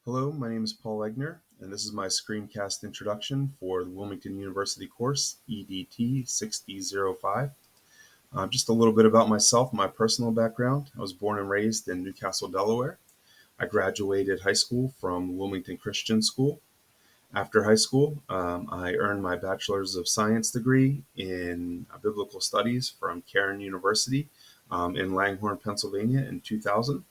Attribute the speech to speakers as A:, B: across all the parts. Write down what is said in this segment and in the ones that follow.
A: Hello, my name is Paul Egner, and this is my screencast introduction for the Wilmington University course, EDT 6005. Just a little bit about myself, my personal background. I was born and raised in Newcastle, Delaware. I graduated high school from Wilmington Christian School. After high school, I earned my Bachelor's of Science degree in Biblical Studies from Cairn University in Langhorne, Pennsylvania in 2000.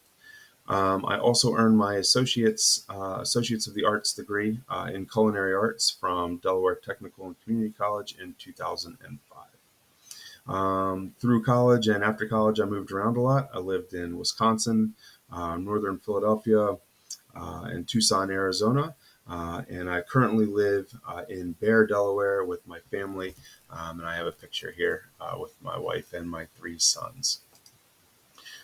A: I also earned my Associates of the Arts degree in Culinary Arts from Delaware Technical and Community College in 2005. Through college and after college, I moved around a lot. I lived in Wisconsin, northern Philadelphia, and Tucson, Arizona. And I currently live in Bear, Delaware with my family. And I have a picture here with my wife and my three sons.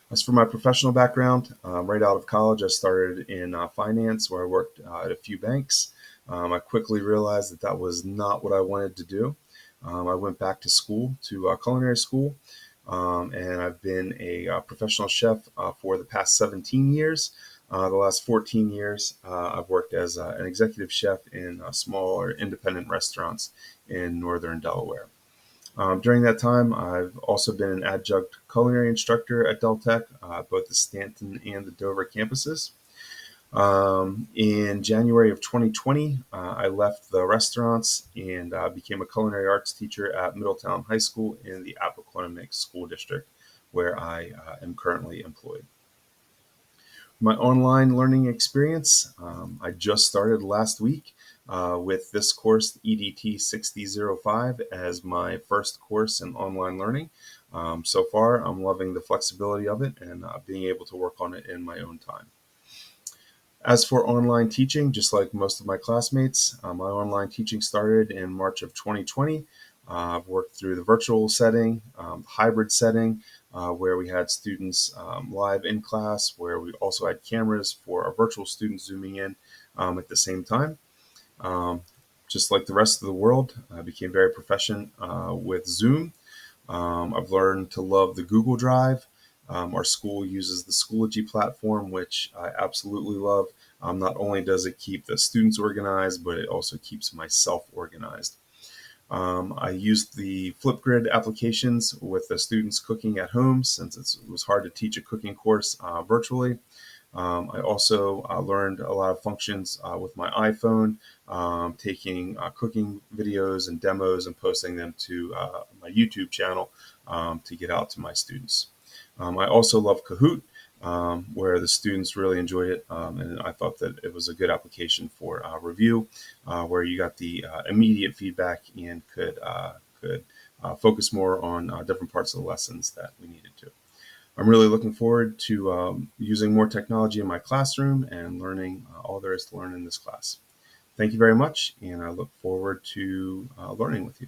A: As for my professional background, right out of college, I started in finance, where I worked at a few banks. I quickly realized that that was not what I wanted to do. I went back to school, to culinary school, and I've been a professional chef for the past 17 years. The last 14 years, I've worked as an executive chef in smaller independent restaurants in northern Delaware. During that time, I've also been an adjunct culinary instructor at Del Tech, both the Stanton and the Dover campuses. In January of 2020, I left the restaurants and became a culinary arts teacher at Middletown High School in the Appoquinimink School District, where I am currently employed. My online learning experience, I just started last week with this course, EDT 6005, as my first course in online learning. So far, I'm loving the flexibility of it and being able to work on it in my own time. As for online teaching, just like most of my classmates, my online teaching started in March of 2020. I've worked through the virtual setting, hybrid setting, where we had students live in class, where we also had cameras for our virtual students zooming in at the same time. Just like the rest of the world, I became very proficient with Zoom. I've learned to love the Google Drive. Our school uses the Schoology platform, which I absolutely love. Not only does it keep the students organized, but it also keeps myself organized. I used the Flipgrid applications with the students cooking at home, since it was hard to teach a cooking course virtually. I also learned a lot of functions with my iPhone, taking cooking videos and demos and posting them to my YouTube channel to get out to my students. I also love Kahoot, where the students really enjoyed it, and I thought that it was a good application for review, where you got the immediate feedback and could focus more on different parts of the lessons that we needed to. I'm really looking forward to using more technology in my classroom and learning all there is to learn in this class. Thank you very much, and I look forward to learning with you.